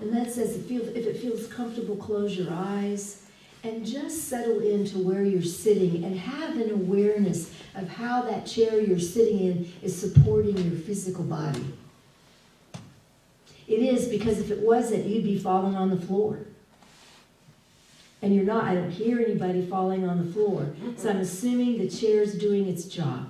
And that says, if it feels comfortable, close your eyes and just settle into where you're sitting and have an awareness of how that chair you're sitting in is supporting your physical body. It is, because if it wasn't, you'd be falling on the floor. And you're not. I don't hear anybody falling on the floor. So I'm assuming the chair's doing its job.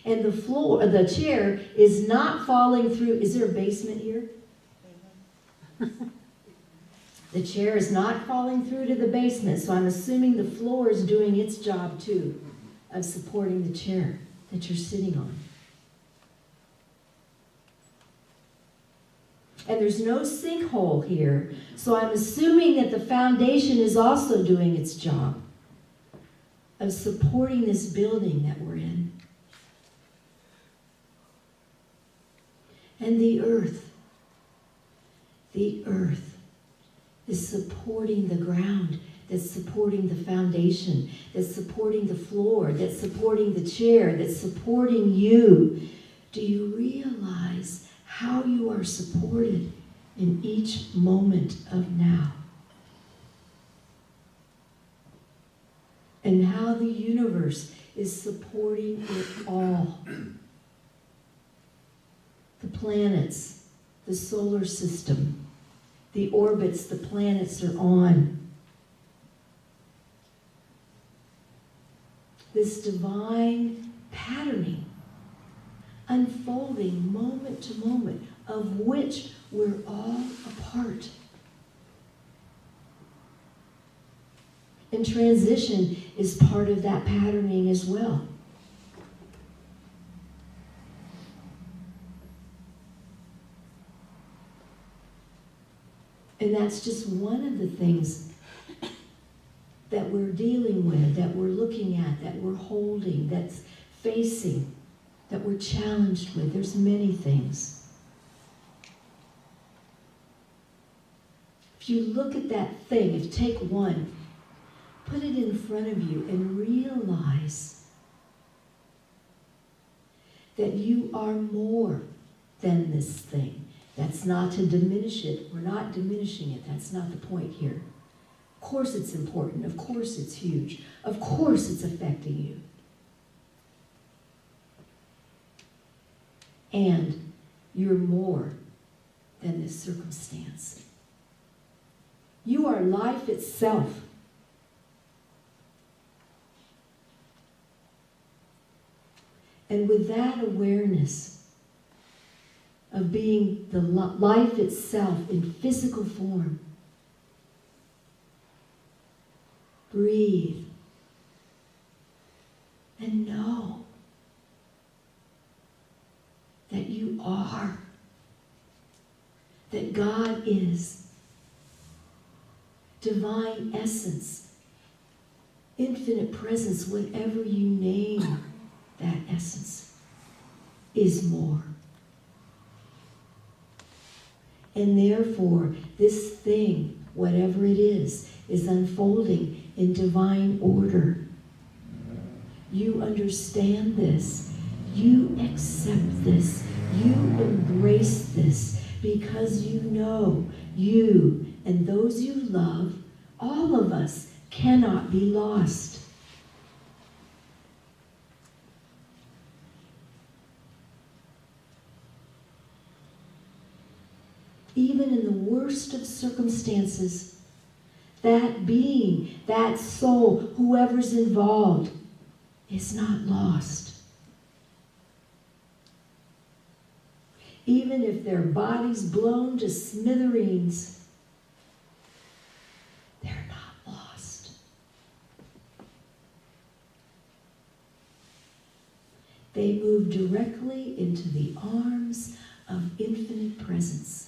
And the chair is not falling through. Is there a basement here? The chair is not falling through to the basement, so I'm assuming the floor is doing its job too, of supporting the chair that you're sitting on. And there's no sinkhole here, so I'm assuming that the foundation is also doing its job of supporting this building that we're in. And the earth is supporting the ground, that's supporting the foundation, that's supporting the floor, that's supporting the chair, that's supporting you. Do you realize how you are supported in each moment of now? And how the universe is supporting it all. The planets, the solar system, the orbits the planets are on. This divine patterning, unfolding moment to moment, of which we're all a part. And transition is part of that patterning as well. And that's just one of the things that we're dealing with, that we're looking at, that we're holding, that's facing, that we're challenged with. There's many things. If you look at that thing, if you take one, put it in front of you and realize that you are more than this thing. That's not to diminish it. We're not diminishing it. That's not the point here. Of course it's important. Of course it's huge. Of course it's affecting you. And you're more than this circumstance. You are life itself. And with that awareness of being the life itself in physical form, breathe and know that you are, that God is, divine essence, infinite presence, whatever you name that essence, is more. And therefore, this thing, whatever it is unfolding in divine order. You understand this. You accept this. You embrace this because you know you and those you love, all of us, cannot be lost. Even in the worst of circumstances, that being, that soul, whoever's involved, is not lost. Even if their body's blown to smithereens, they're not lost. They move directly into the arms of infinite presence.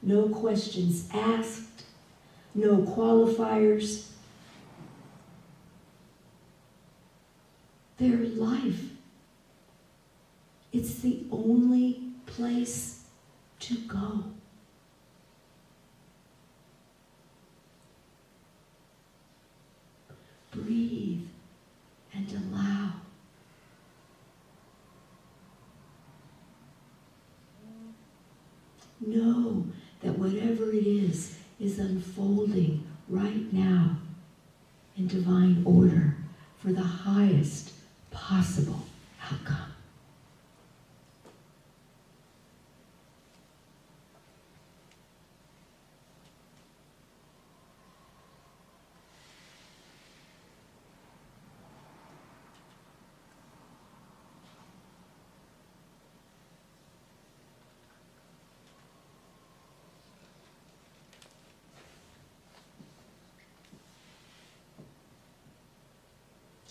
No questions asked, no qualifiers. Their life, it's the only place to go. Breathe and allow. know that whatever it is unfolding right now in divine order for the highest possible outcome.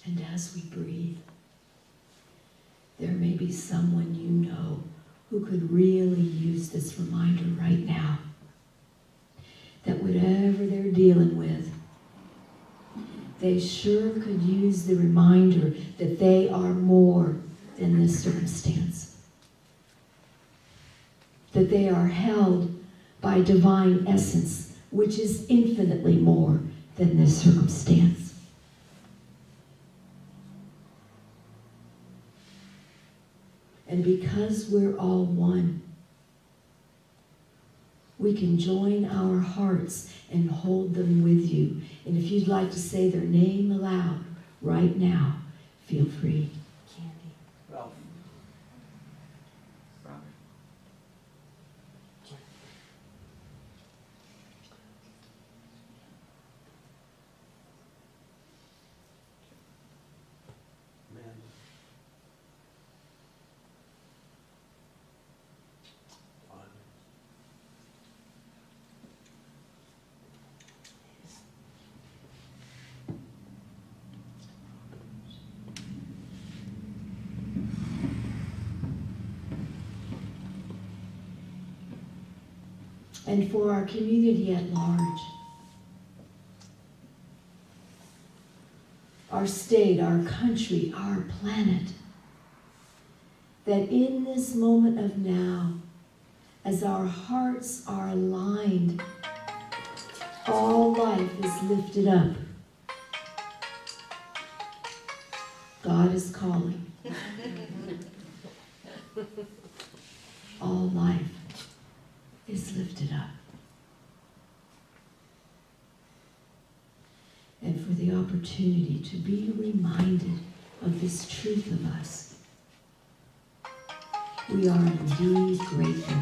And as we breathe, there may be someone you know who could really use this reminder right now. That whatever they're dealing with, they sure could use the reminder that they are more than this circumstance. That they are held by divine essence, which is infinitely more than this circumstance. And because we're all one, we can join our hearts and hold them with you. And if you'd like to say their name aloud right now, feel free. Candy. Ralph. Robert. Amanda. Todd. And for our community at large, our state, our country, our planet, that in this moment of now, as our hearts are aligned, all life is lifted up. God is calling. All life is lifted up. And for the opportunity to be reminded of this truth of us, we are indeed grateful.